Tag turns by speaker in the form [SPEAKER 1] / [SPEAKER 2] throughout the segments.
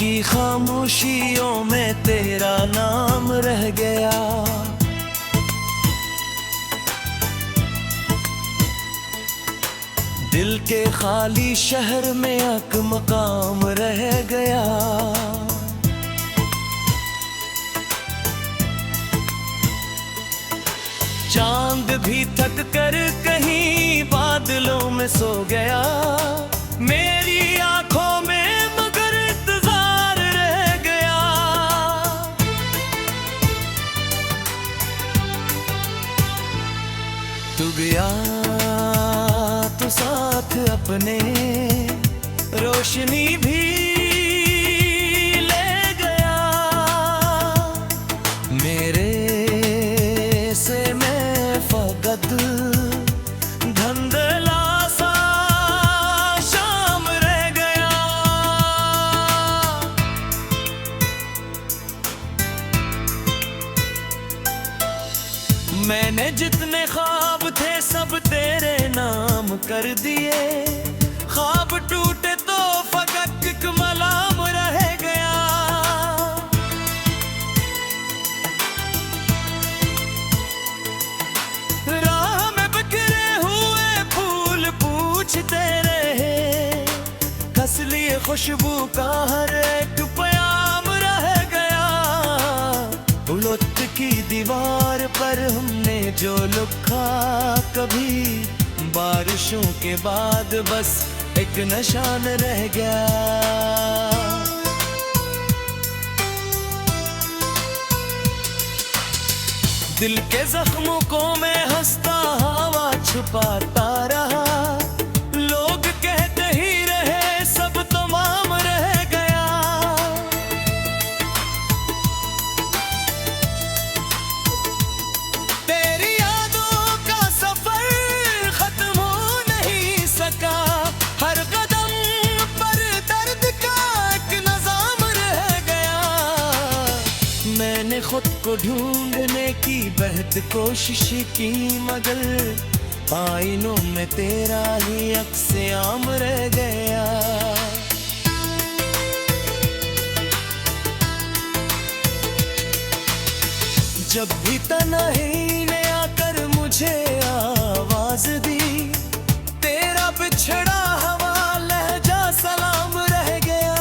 [SPEAKER 1] की खामोशियों में तेरा नाम रह गया। दिल के खाली शहर में एक मकाम रह गया। चांद भी थक कर कहीं बादलों में सो गया। मेरी आंखों में मगर इंतजार रह गया। तू गया तो साथ अपने रोशनी भी ले गया। मेरे से मैं फकत धुंधला सा शाम रह गया। मैंने जितने ख्वाब थे सब तेरे नाम कर दिए। ख्वाब टूटे तो फकत एक मलाम रह गया। राह में बिखरे हुए फूल पूछते रहे। कस लिए खुशबू का हर एक प्याम रह गया। उलट की दीवार पर हमने जो लिखा कभी बारिशों के बाद बस एक निशान रह गया। दिल के जख्मों को मैं हंसता हवा छुपाता रहा। लोग कहते ही रहे सब तमाम रह गया। तेरी यादों का सफर खत्म हो नहीं सका। हर कदम पर दर्द का एक नज़ाम रह गया। मैंने खुद को ढूंढने की बेहद कोशिश की मगर आईनों में तेरा ही अक्स आम रह गया। जब भी तन्हाई ने आकर मुझे आवाज दी। तेरा बिछड़ा हवा लहजा सलाम रह गया।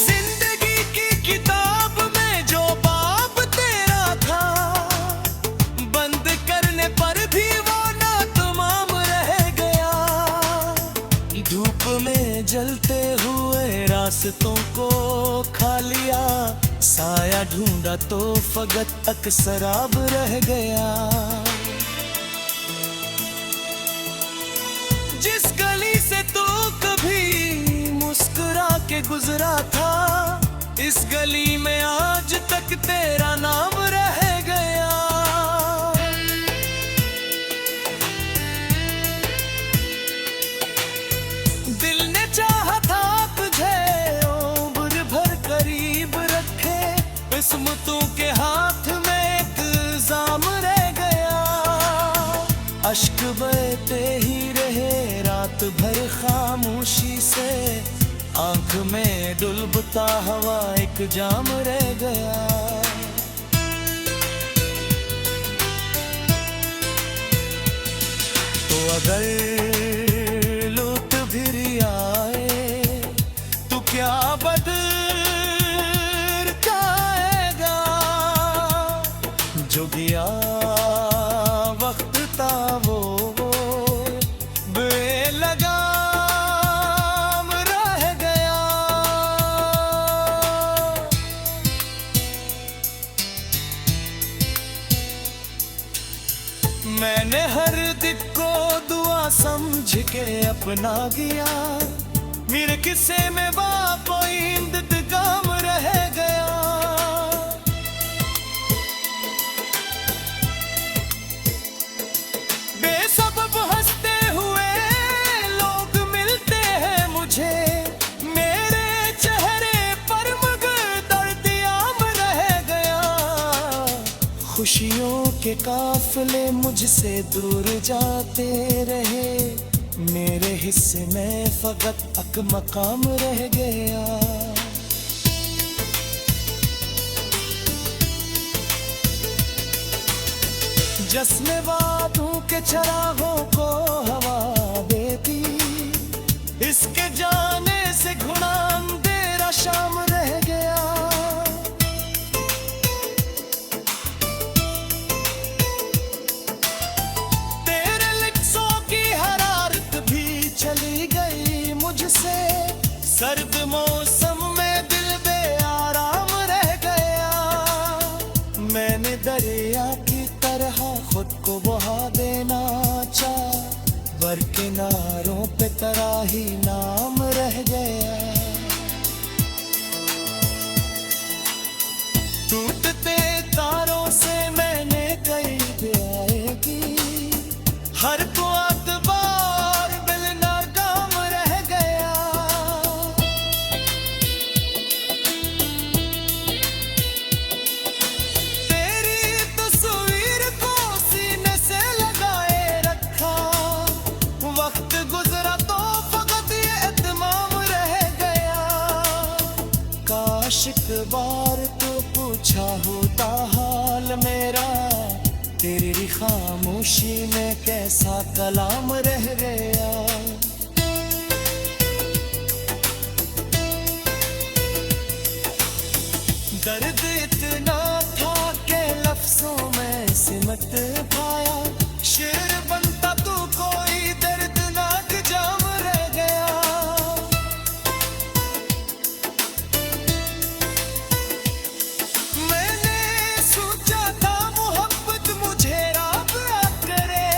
[SPEAKER 1] जिंदगी की किताब में जो बाब तेरा था बंद करने पर भी वो ना तमाम रह गया। धूप में जलते हुए रास्तों को खा लिया। साया ढूंढा तो फकत एक शराब रह गया। जिस गली से तू कभी मुस्कुरा के गुजरा था इस गली में आज तक तेरा नाम रह गया। दिल ने चाहा था तुझे उम्र भर करीब रखे। किस्मतों के हाथ में एक जाम रह गया। अश्क बहते ही रहे रात भर खामोशी से। आंख में डुलबता हवा एक जाम रह गया। तो अगर लुट भी आए तो क्या बदल जाएगा। जो गया वक्त था वो बेलगाम रह गया। मैंने हर दिल को दुआ समझ के अपना गया। मेरे किस्से में वापो इंतजाम रह गया। बेसबब हंसते हुए लोग मिलते हैं मुझे। मेरे चेहरे पर मगर दर्द आम रह गया। खुशियों के काफिले मुझसे दूर जाते रहे, मेरे हिस्से में फकत अक मकाम रह गया। जश्न बातों के चरागों को हवा देती, इसके जाने से घुना अंधेरा शाम रह गया। तेरे लिप्सों की हरारत भी चली गई मुझसे, सर्द मौसम में दिल बेआराम रह गया। मैंने दरिया की तरह खुद को बहा देना चाहा, बर किनारों पे तराही नाम रह गया। टूटते तारों से मैंने कई ब्याह की, हर को अतबार बिल नाकाम रह गया। तेरी तस्वीर को सीने से लगाए रखा, वक्त गुजरा तो फकत ये इत्माम रह गया। काश एक बार तो पूछा होता हाल मेरा, तेरी खामोशी में कैसा कलाम रह गया। दर्द इतना था कि लफ्जों में सिमट पाया, शेर बनता तू कोई दर्दनाक जाम रह गया। मैंने सोचा था मोहब्बत मुझे राबता करे,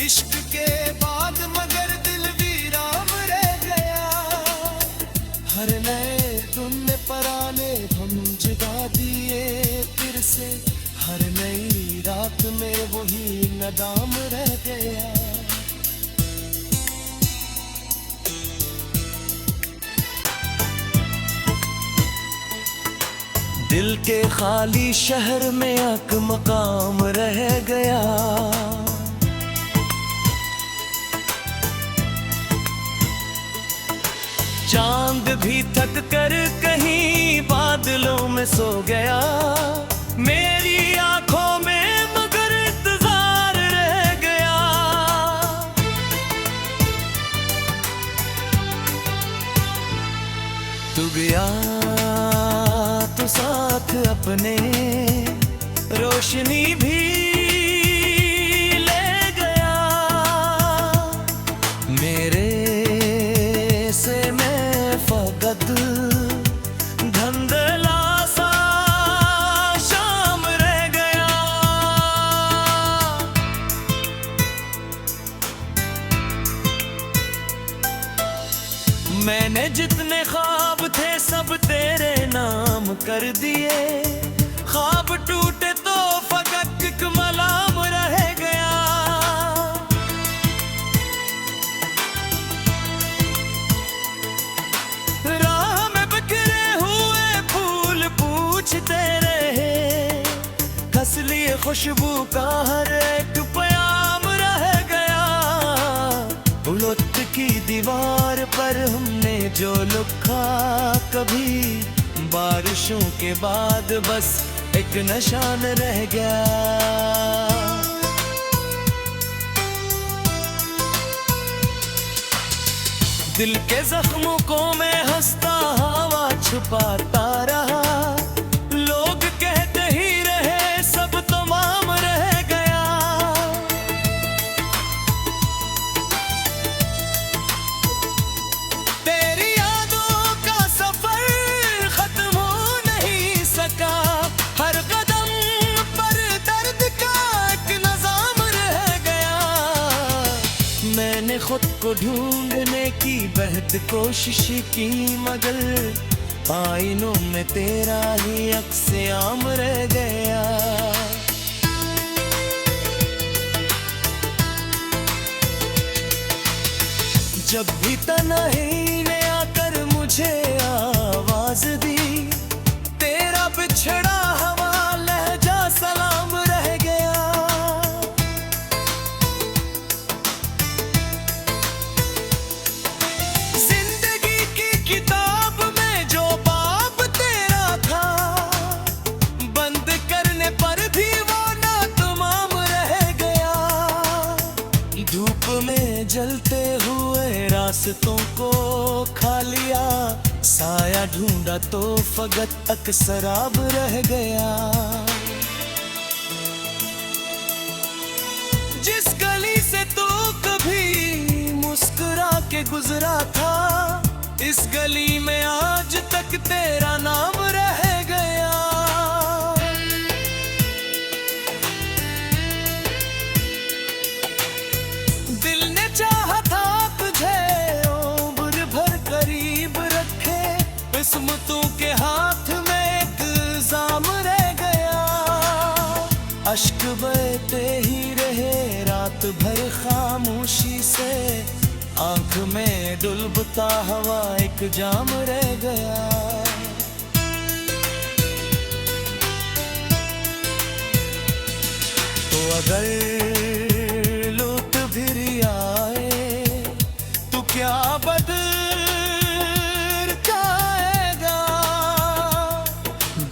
[SPEAKER 1] इश्क के बाद मगर दिल वीरान रह गया। हर नए धुन पराने हम जगा दिए फिर से, हर नई रात में वही नदाम रह गया। दिल के खाली शहर में अक मकाम रह गया। चांद भी थक कर कहीं बादलों में सो गया, मेरी आंखों में मगर इंतजार रह गया। तू गया तो साथ अपने रोशनी भी ले गया। मेरे से मैं फकत धंधला सा शाम रह गया। मैंने जितने ख्वाब थे सब तेरे नाम कर दिए, ख्वाब टूटे तो फकत एक मलाम रह गया। राह में बिखरे हुए फूल पूछते रहे, कस लिए खुशबू का हर एक प्याम रह गया। उलट की दीवार पर हमने जो लिखा कभी, बारिशों के बाद बस एक निशान रह गया। दिल के जख्मों को मैं हंसता हवा छुपाता रहा, लोग कहते ही रहे सब तमाम रह गया। तेरी यादों का सफर खत्म हो नहीं सका, हर कदम पर दर्द का एक नज़ाम रह गया। मैंने खुद को ढूंढने की बेहद कोशिश की, मगर आईनों में तेरा ही अक्स आम रह गया। जब भी तन्हाई ने आकर मुझे आवाज दी, तेरा बिछड़ा हवा लहजा रास्तों को खा लिया, साया ढूंढा तो फकत अक्सराब रह गया। जिस गली से तू कभी मुस्कुरा के गुजरा था, इस गली में आज तक तेरा नाम रह गया। दिल ने चाहा था तुझे उम्र भर करीब रखे, किस्मतों के हाथ में एक जाम रह गया। अश्क बहते ही रहे रात भर खामोशी से, आंख में डुलबता हवा एक जाम रह गया। तो अगर लूट फिर आए तो क्या बदल जाएगा,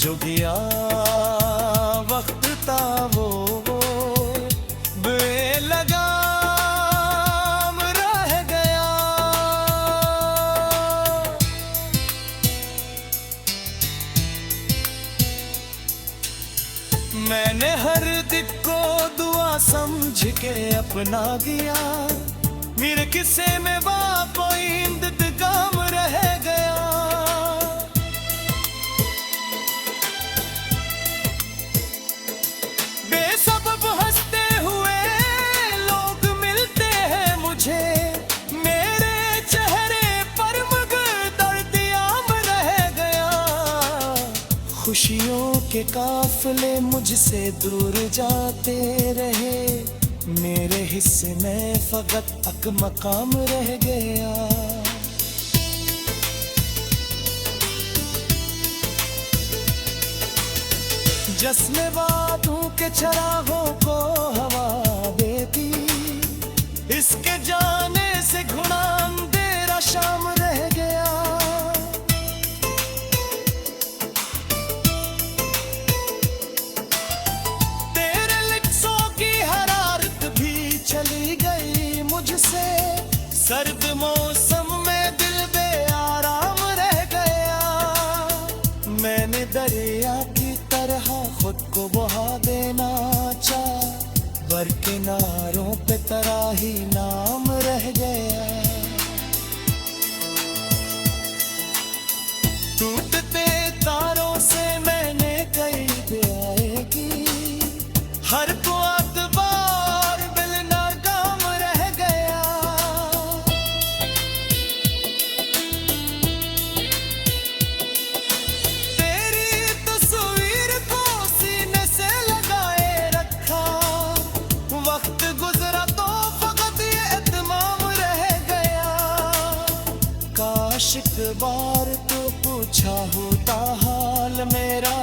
[SPEAKER 1] जो गया वक्त था वो बेलगाम रह गया। मैंने हर दिल को दुआ समझ के अपना गया, मेरे किस्से में कोई इंतजाम रह गया। बेसबब हंसते हुए लोग मिलते हैं मुझे, मेरे चेहरे पर मगर दर्द आम रह गया। खुशियों के काफिले मुझसे दूर जाते रहे, मेरे हिस्से में फकत अक मकाम रह गया। जश्न बातों के चरागों को हवा देती, इसके जाने से घुना अंधेरा शाम रह गया। तेरे लिप्सों की हरारत भी चली गई मुझसे, सर्द मौसम में दिल बेआराम रह गया। मैंने दरिया की तरह खुद को बहा देना चाहा, बर किनारों पे तराही नाम रह गया। टूटते तारों से मैंने कई ब्याह की, हर को अतबार बिल नाकाम रह गया। तेरी तस्वीर को सीने से लगाए रखा, वक्त गुजरा तो फकत ये इत्माम रह गया। काश एक बार तो पूछा होता हाल मेरा,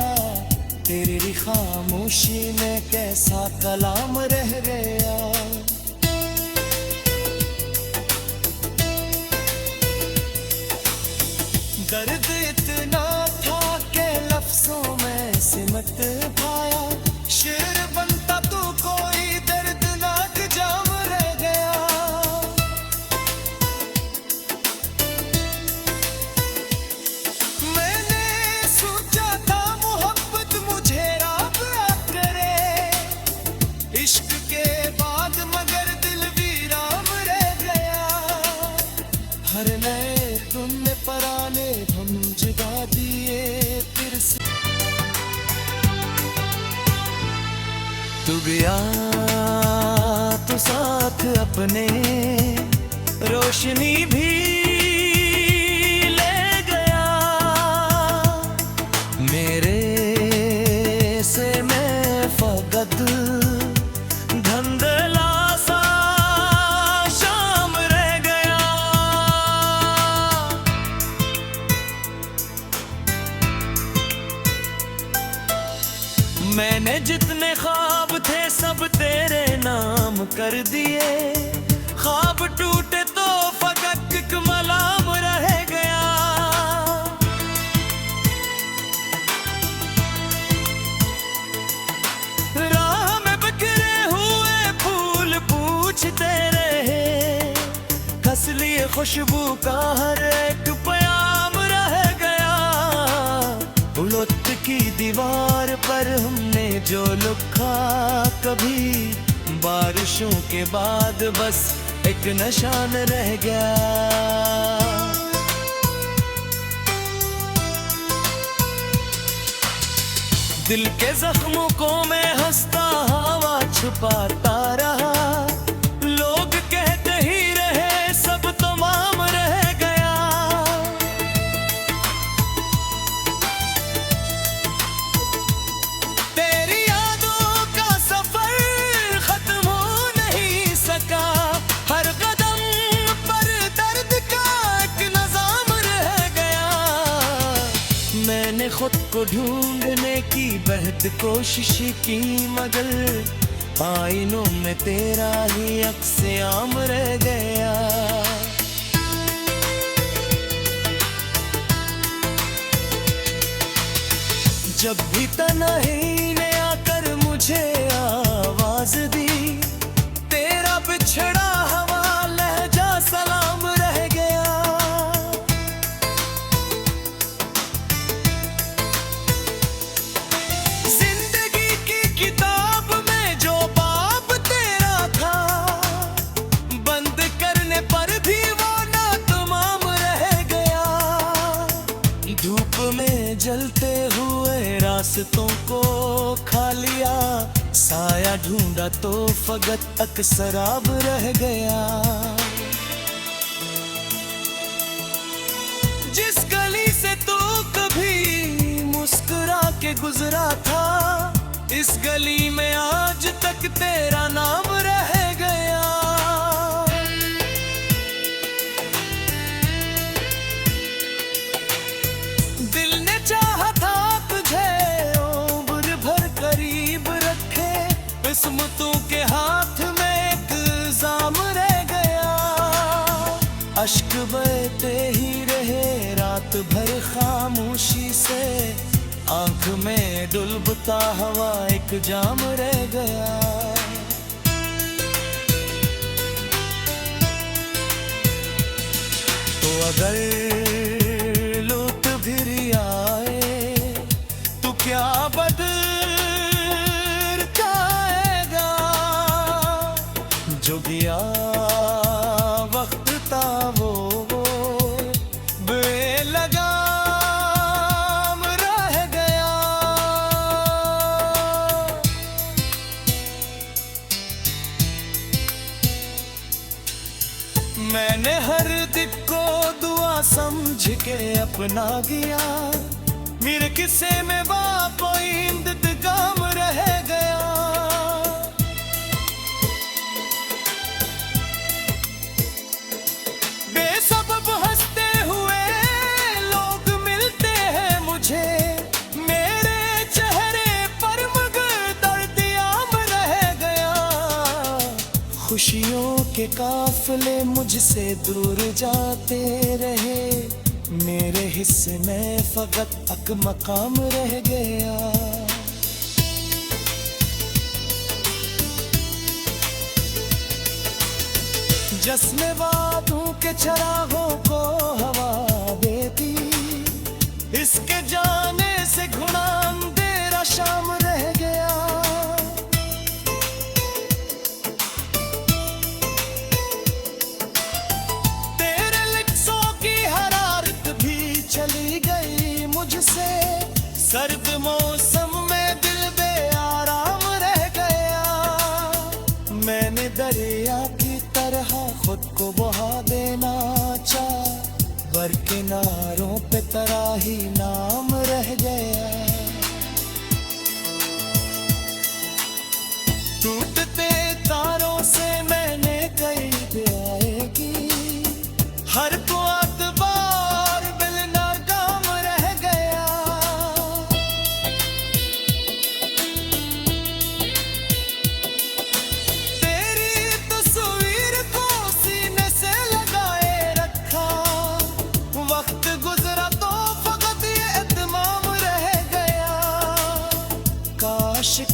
[SPEAKER 1] तेरी खामोशी में कैसा कलाम रह गया। दर्द इतना था कि लफ्जों में सिमट पाया, शेर बनता तो कोई दर्दनाक जाम रह गया। मैंने सोचा था मोहब्बत मुझे राबता करे, इश्क के बाद मगर दिल वीरान रह गया। हर नए धुन में पराने धुन जगा दिए फिर से। तू गया तो साथ अपने रोशनी भी ले गया। मेरे से मैं फकत धंधला सा शाम रह गया। मैंने जितने ख्वाब थे सब तेरे नाम कर दिए, ख्वाब टूटे तो फकत एक मलाम रह गया। राह में बिखरे हुए फूल पूछते रहे, खस लिए खुशबू का हर एक प्याम रह गया। उलट की दीवार पर हमने जो लिखा कभी, बारिशों के बाद बस एक निशान रह गया। दिल के जख्मों को मैं हंसता हवा छुपाता रहा। लोग कहते ही रहे सब तमाम रह गया। तेरी यादों का सफर खत्म हो नहीं सका। हर कदम पर दर्द का एक नज़ाम रह गया। मैंने खुद को ढूंढने की बेहद कोशिश की, मगर आईनों में तेरा ही अक्स आम रह गया। जब भी तन्हाई ने आकर मुझे आवाज दी, तेरा बिछड़ा हवा लहजा सलाम रह गया। जलते हुए रास्तों को खा लिया, साया ढूंढा तो फकत अक्सराब रह गया। जिस गली से तू कभी मुस्कुरा के गुजरा था, इस गली में आज तक तेरा नाम रह गया। किस्मतों के हाथ में एक जाम रह गया। अश्क बहते ही रहे रात भर खामोशी से, आंख में डुलबता हवा एक जाम रह गया। तो अगर लुट फिर आए तो क्या बदल जो गया वक्त था वो बेलगाम रह गया। मैंने हर दिल को दुआ समझ के अपना गया। मेरे किस्से में वापो इंतजाम रह गया। खुशियों के काफिले मुझसे दूर जाते रहे, मेरे हिस्से में फकत एक मकाम रह गया। जश्न वादों के चरागों को हवा देती, इसके जाने से घुना अंधेरा शाम रह गया। चली गई मुझसे सर्द मौसम में दिल बेआराम रह गया। मैंने दरिया की तरह खुद को बहा देना चाहा, बर किनारों पे तराही नाम रह गया। टूटते तारों से मैंने कई दुआएं की, हर को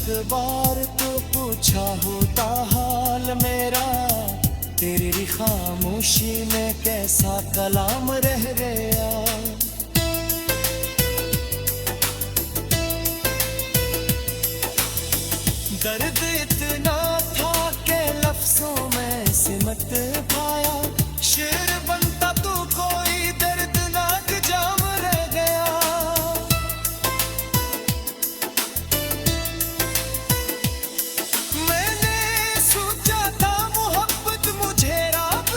[SPEAKER 1] एक बार तो पूछा होता हाल मेरा, तेरी खामोशी में कैसा कलाम रह गया। दर्द इतना था कि लफ्जों में सिमट पाया, शेर बनता तू कोई दर्दनाक जाम रह गया। मैंने सोचा था मोहब्बत मुझे राब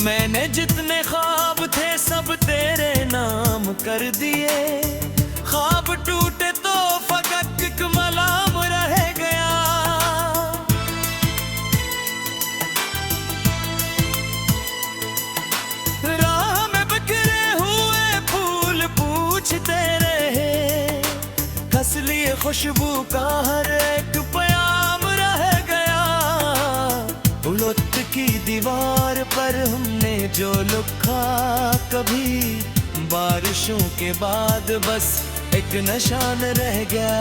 [SPEAKER 1] मैंने जितने ख्वाब थे सब तेरे नाम कर दिए। ख्वाब टूटे तो फकत एक मलाम रह गया। राह में बिखरे हुए फूल पूछते रहे, कस लिए खुशबू का हर एक प्याम रह गया। उलट की दीवार पर हमने जो लिखा कभी, बारिशों के बाद बस एक निशान रह गया।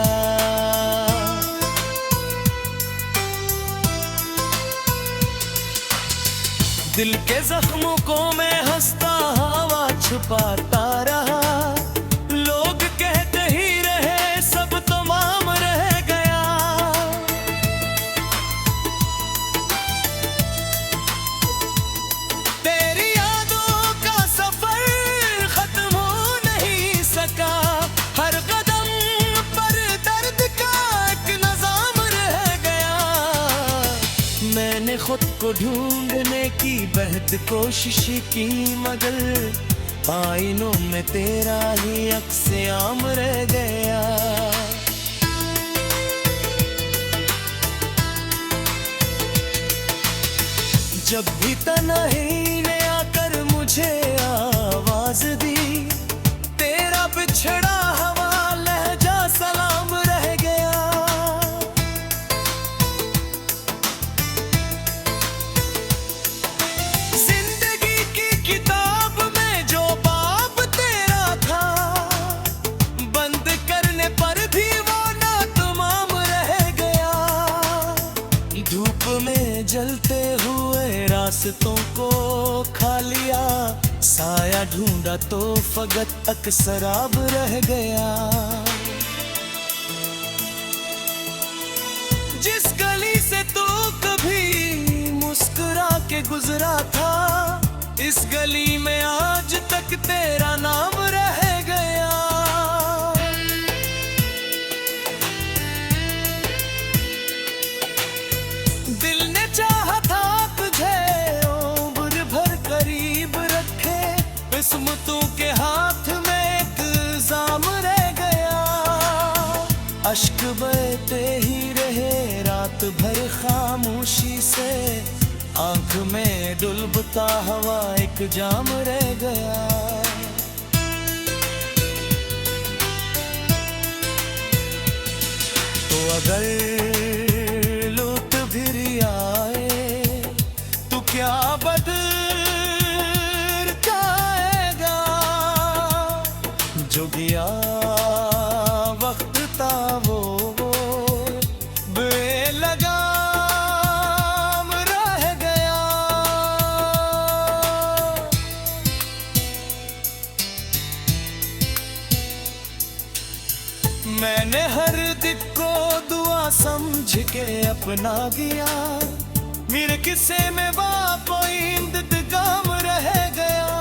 [SPEAKER 1] दिल के जख्मों को मैं हंसता हवा छुपाता रहा। लोग कहते ही रहे सब तमाम रह गया। तेरी यादों का सफर खत्म हो नहीं सका। हर कदम पर दर्द का एक नज़ाम रह गया। मैंने खुद को ढूंढने की बेहद कोशिश की, मगर आईनों में तेरा ही अक्स आम रह गया। जब भी तन्हाई ने आकर मुझे आवाज दी, तेरा बिछड़ा हवा लहजा सलाम रह गया। जिंदगी की किताब में जो बाब तेरा था, बंद करने पर भी वो ना तमाम रह गया। धूप में जलते हुए रास्तों को खा लिया, साया ढूंढा तो फकत अक्सराब रह गया। जिस गली से तू कभी मुस्कुरा के गुजरा था, इस गली में आज तक तेरा नाम रह गया। दिल ने चाहा था तुझे उम्र भर करीब रखे, किस्मतों के हाथ में एक जाम रह गया। अश्क बहते ही रहे रात भर खामोशी से, आंख में डुलबता हवा एक जाम रह गया। तो अगर लुत्फ फिर आए तो क्या बदल जाएगा। जो गया वक्त था वो बेलगाम रह गया। मैंने हर दिल को दुआ समझ के अपना गया। मेरे किस्से में कोई इंतजाम रह गया।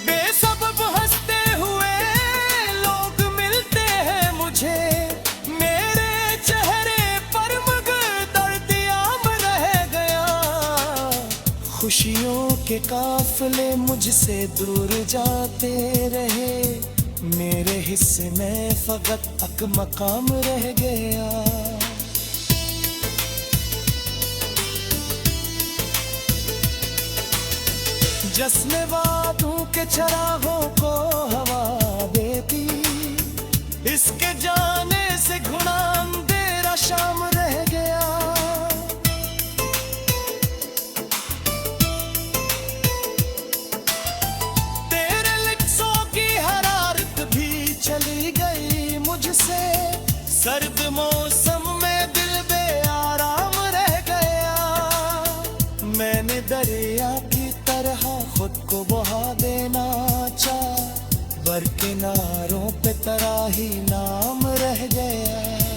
[SPEAKER 1] बेसबब हंसते हुए लोग मिलते हैं मुझे, मेरे चेहरे पर मगर दर्द आम रह गया। खुशियों के काफिले मुझसे दूर जाते रहे, मेरे हिस्से में फकत एक मकाम रह गया। जश्न बातों के चरागों को हवा देती, इसके जाने से घुना अंधेरा शाम रह गया। दरिया की तरह खुद को बहा देना चाह, बर किनारों पे तेरा ही नाम रह गया।